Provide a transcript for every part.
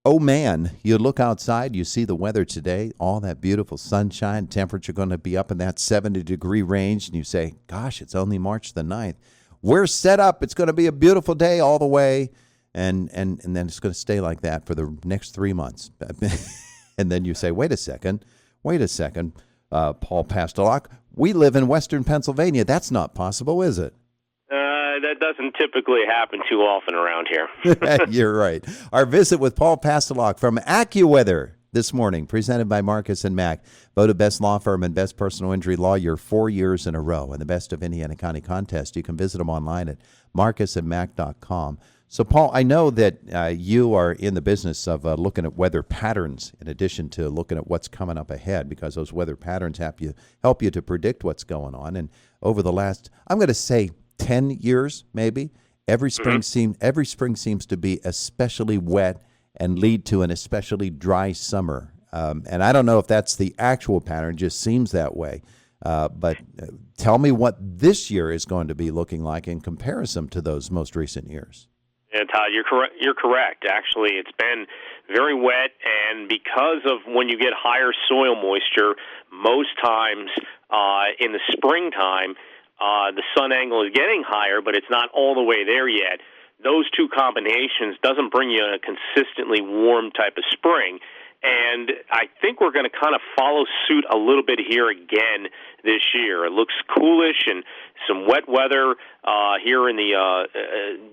oh man, you look outside, you see the weather today, all that beautiful sunshine, temperature going to be up in that 70-degree range, and you say, gosh, it's only March the 9th. We're set up. It's going to be a beautiful day all the way, and then it's going to stay like that for the next 3 months. And then you say, wait a second, Paul Pastelok, we live in Western Pennsylvania. That's not possible, is it? That doesn't typically happen too often around here. You're right. Our visit with Paul Pastelok from Accuweather this morning, presented by Marcus and Mack, voted best law firm and best personal injury lawyer 4 years in a row, and the best of Indiana County contest. You can visit them online at marcusandmack.com. So, Paul, I know that you are in the business of looking at weather patterns in addition to looking at what's coming up ahead, because those weather patterns help you to predict what's going on. And over the last, I'm going to say, 10 years, maybe, every spring seems to be especially wet and lead to an especially dry summer. And I don't know if that's the actual pattern, it just seems that way. But tell me what this year is going to be looking like in comparison to those most recent years. Yeah, Todd, you're correct. Actually, it's been very wet, and because of when you get higher soil moisture, most times in the springtime, the sun angle is getting higher, but it's not all the way there yet. Those two combinations doesn't bring you a consistently warm type of spring. And I think we're going to kind of follow suit a little bit here again this year. It looks coolish and some wet weather here in the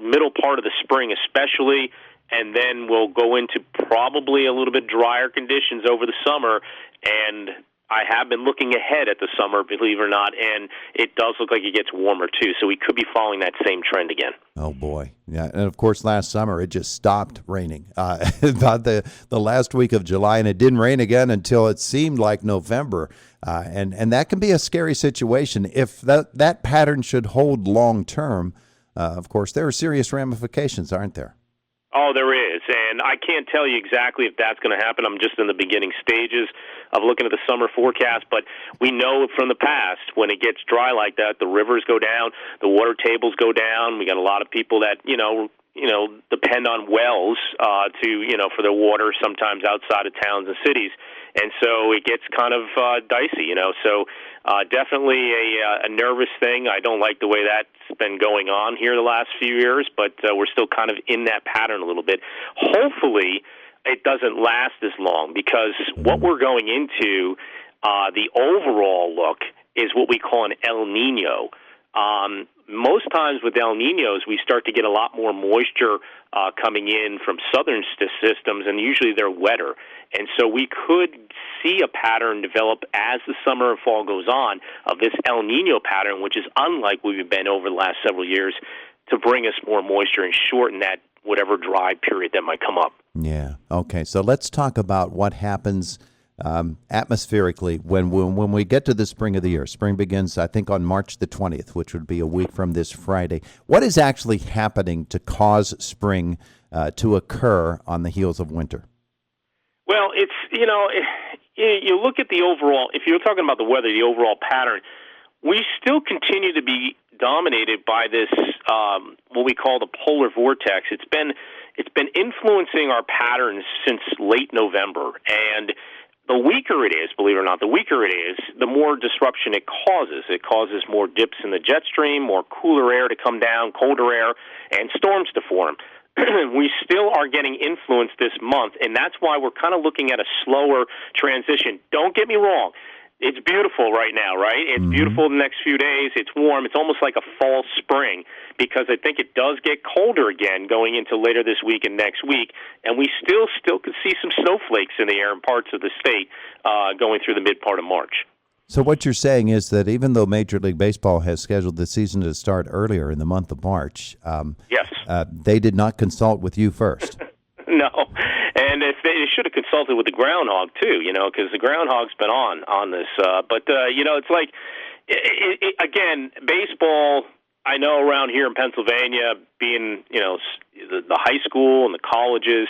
middle part of the spring especially, and then we'll go into probably a little bit drier conditions over the summer. And I have been looking ahead at the summer, believe it or not, and it does look like it gets warmer, too. So we could be following that same trend again. Oh, boy. Yeah, and, of course, last summer it just stopped raining about the last week of July, and it didn't rain again until it seemed like November. And that can be a scary situation. If that pattern should hold long-term, of course, there are serious ramifications, aren't there? Oh, there is, and I can't tell you exactly if that's going to happen. I'm just in the beginning stages of looking at the summer forecast, but we know from the past when it gets dry like that, the rivers go down, the water tables go down. We got a lot of people that, depend on wells for their water, sometimes outside of towns and cities. And so it gets kind of dicey, So definitely a nervous thing. I don't like the way that's been going on here the last few years, but we're still kind of in that pattern a little bit. Hopefully it doesn't last as long, because what we're going into, the overall look, is what we call an El Niño. Most times with El Niños, we start to get a lot more moisture coming in from southern systems, and usually they're wetter. And so we could see a pattern develop as the summer and fall goes on of this El Niño pattern, which is unlike what we've been over the last several years, to bring us more moisture and shorten that whatever dry period that might come up. Yeah. Okay. So let's talk about what happens atmospherically when we get to the spring of the year. Spring begins, I think, on March the 20th, which would be a week from this Friday. What is actually happening to cause spring to occur on the heels of winter? Well, it's, you look at the overall, if you're talking about the weather, the overall pattern, we still continue to be dominated by this, what we call the polar vortex. It's been influencing our patterns since late November, and the weaker it is, believe it or not, the more disruption it causes. It causes more dips in the jet stream, more cooler air to come down, colder air, and storms to form. We still are getting influenced this month, and that's why we're kind of looking at a slower transition. Don't get me wrong. It's beautiful right now, right? It's beautiful the next few days. It's warm. It's almost like a fall spring, because I think it does get colder again going into later this week and next week, and we still could see some snowflakes in the air in parts of the state going through the mid part of March. So what you're saying is that even though Major League Baseball has scheduled the season to start earlier in the month of March, yes, they did not consult with you first. No, and if they should have consulted with the groundhog too, because the groundhog's been on this. But it's like, again, baseball. I know around here in Pennsylvania, being the high school and the colleges,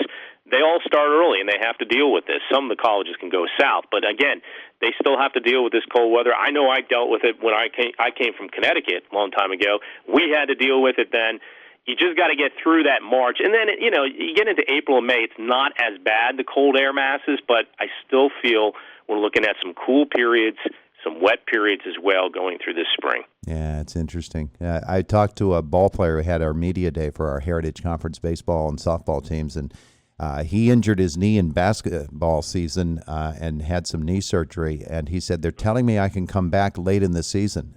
they all start early and they have to deal with this. Some of the colleges can go south, but again, they still have to deal with this cold weather. I know I dealt with it when I came from Connecticut a long time ago. We had to deal with it then. you just got to get through that March. And then, you get into April and May, it's not as bad, the cold air masses, but I still feel we're looking at some cool periods, some wet periods as well going through this spring. Yeah, it's interesting. I talked to a ball player who had our media day for our Heritage Conference baseball and softball teams, and he injured his knee in basketball season and had some knee surgery, and he said, they're telling me I can come back late in the season.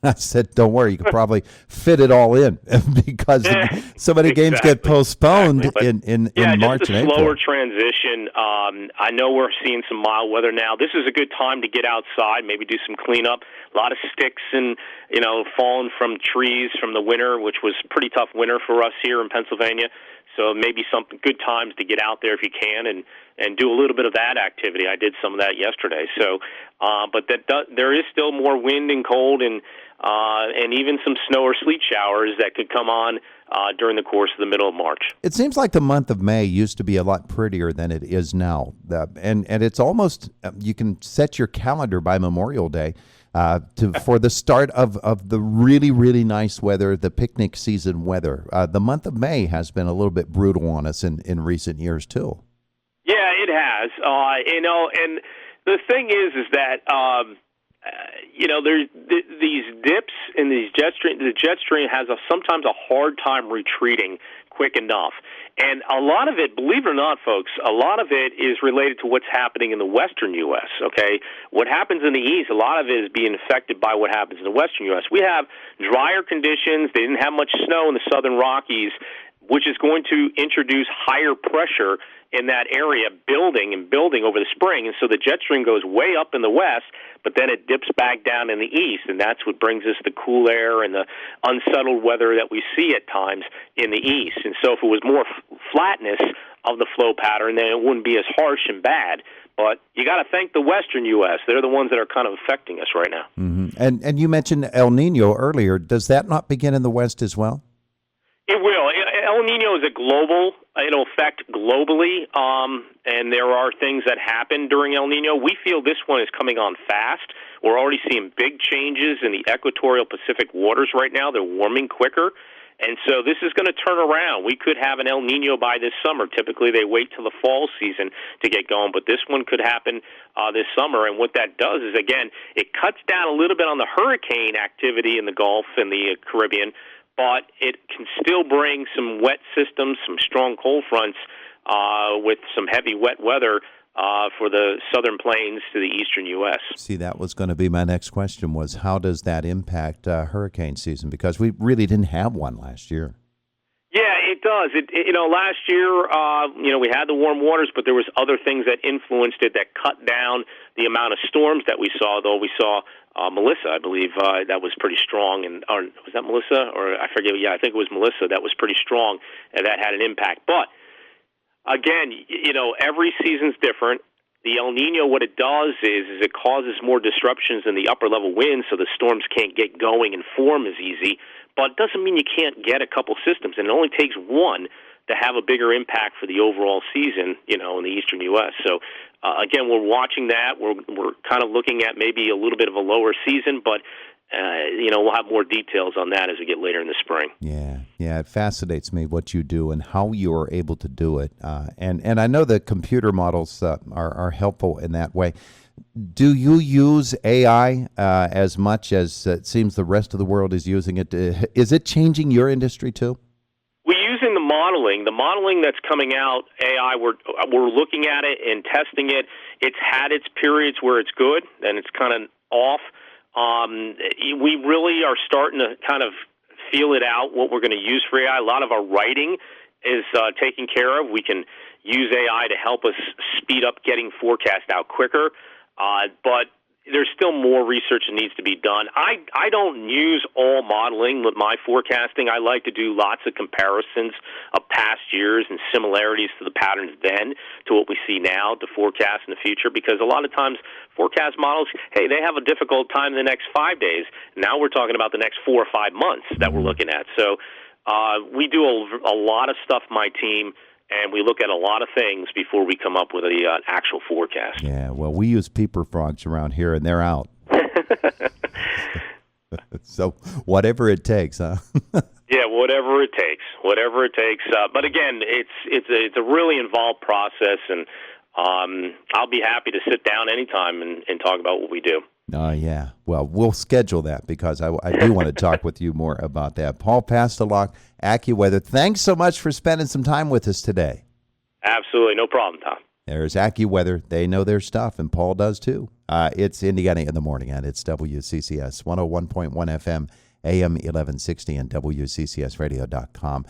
I said, don't worry, you can probably fit it all in because so many games get postponed in March and April. Just a slower transition. I know we're seeing some mild weather now. This is a good time to get outside, maybe do some cleanup. A lot of sticks and, falling from trees from the winter, which was a pretty tough winter for us here in Pennsylvania. So maybe some good times to get out there if you can and do a little bit of that activity. I did some of that yesterday. So, but there is still more wind and cold and even some snow or sleet showers that could come on during the course of the middle of March. It seems like the month of May used to be a lot prettier than it is now. And it's almost, you can set your calendar by Memorial Day for the start of the really, really nice weather, the picnic season weather. The month of May has been a little bit brutal on us in recent years, too. Yeah, it has. And the thing is that, there's these dips in these jet stream. The jet stream has sometimes a hard time retreating quick enough. And a lot of it, believe it or not, folks, a lot of it is related to what's happening in the western U.S., okay? What happens in the east, a lot of it is being affected by what happens in the western U.S. We have drier conditions. They didn't have much snow in the southern Rockies, which is going to introduce higher pressure in that area building over the spring. And so the jet stream goes way up in the west, but then it dips back down in the east, and that's what brings us the cool air and the unsettled weather that we see at times in the east. And so if it was more flatness of the flow pattern, then it wouldn't be as harsh and bad. But you got to thank the western U.S. They're the ones that are kind of affecting us right now. Mm-hmm. And you mentioned El Niño earlier. Does that not begin in the west as well? It will. El Niño is it'll affect globally, and there are things that happen during El Niño. We feel this one is coming on fast. We're already seeing big changes in the equatorial Pacific waters right now. They're warming quicker, and so this is going to turn around. We could have an El Niño by this summer. Typically, they wait till the fall season to get going, but this one could happen this summer, and what that does is, again, it cuts down a little bit on the hurricane activity in the Gulf and the Caribbean, but it can still bring some wet systems, some strong cold fronts with some heavy wet weather for the southern plains to the eastern U.S. See, that was going to be my next question was how does that impact hurricane season? Because we really didn't have one last year. Yeah, it does. Last year, we had the warm waters, but there was other things that influenced it that cut down the amount of storms that we saw, though we saw Melissa, I believe, that was pretty strong. Or was that Melissa? Or I forget. Yeah, I think it was Melissa that was pretty strong, and that had an impact. But, again, every season's different. The El Niño, what it does is it causes more disruptions in the upper-level winds, so the storms can't get going and form as easy. But it doesn't mean you can't get a couple systems, and it only takes one to have a bigger impact for the overall season, in the eastern U.S. So, again, we're watching that. We're kind of looking at maybe a little bit of a lower season, but, we'll have more details on that as we get later in the spring. Yeah, it fascinates me what you do and how you are able to do it. And I know the computer models are helpful in that way. Do you use AI as much as it seems the rest of the world is using it? Is it changing your industry too? We're using the modeling that's coming out, AI, we're looking at it and testing it. It's had its periods where it's good and it's kind of off. We really are starting to kind of feel it out, what we're going to use for AI. A lot of our writing is taken care of. We can use AI to help us speed up getting forecast out quicker. But there's still more research that needs to be done. I don't use all modeling with my forecasting. I like to do lots of comparisons of past years and similarities to the patterns then to what we see now to forecast in the future, because a lot of times forecast models, hey, they have a difficult time the next 5 days. Now we're talking about the next 4 or 5 months that we're looking at. So we do a lot of stuff, my team, and we look at a lot of things before we come up with an actual forecast. Yeah, well, we use peeper frogs around here, and they're out. So whatever it takes, huh? Yeah, well, whatever it takes, But again, it's a really involved process, and I'll be happy to sit down anytime and talk about what we do. Yeah. Well, we'll schedule that because I do want to talk with you more about that. Paul Pastelok, Accuweather, thanks so much for spending some time with us today. Absolutely. No problem, Tom. There's Accuweather. They know their stuff, and Paul does too. It's Indiana in the Morning, and it's WCCS 101.1 FM, AM 1160, and WCCSradio.com.